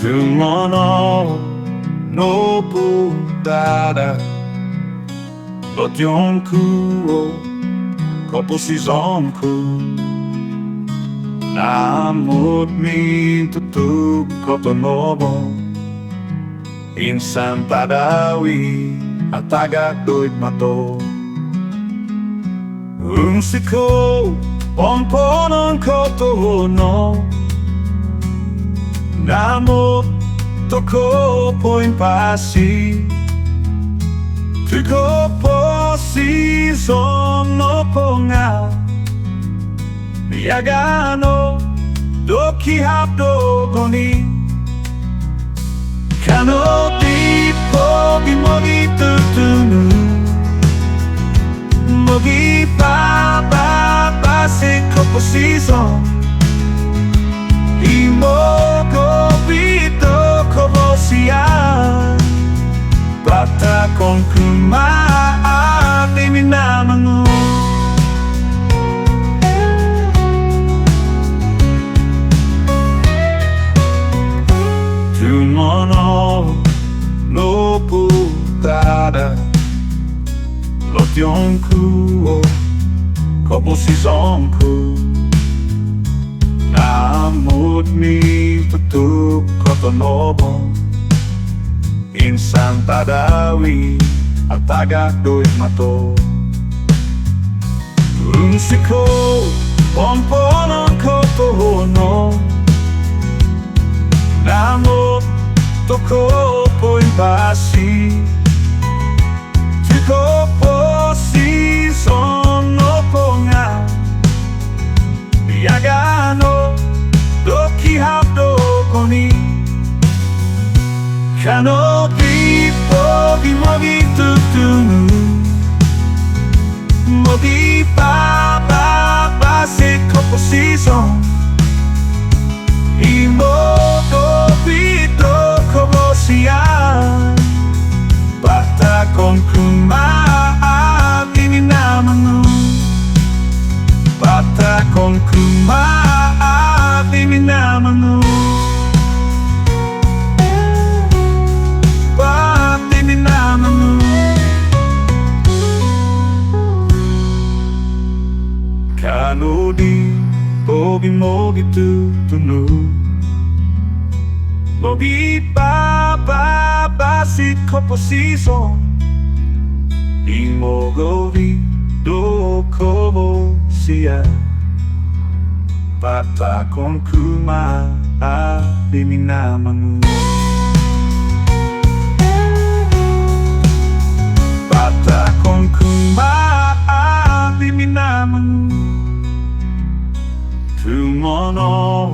Tumonobudada Lotionku Koposizonku NAAMOT MINTUTUK KOTONOBON Insan padawi at tagadoit mato Unsiko pomponon kotono NAAMOT toko poin pasi Tuko posi sono ponga Niagano doki habdo goni Kano di pogi mogi tutunu Mogi pa se koposi son Imogo vito kobosian Bata con kumaat iminamanu Tumonobudada Lotionku Koposizonku NAAMOT MINTUTUK KOTONOBON Insan padawi at tagadoit mato Unsiko pomponon kotono NAAMOT toko poin pasi Tuko posi sono ponga Niagano doki habdo koni Kano di pogi mogi tutunu Mogi pa se koposi son Imogo vito kobosian Bata con kumaat iminamanu Bata con kumaat iminamanu Bata iminamanu Kano di pogi mogi tutunu Mogi pa si koposi son Imogo vito kobosian Bata con kumaat iminamanu Bata con kumaat iminamanu Tumono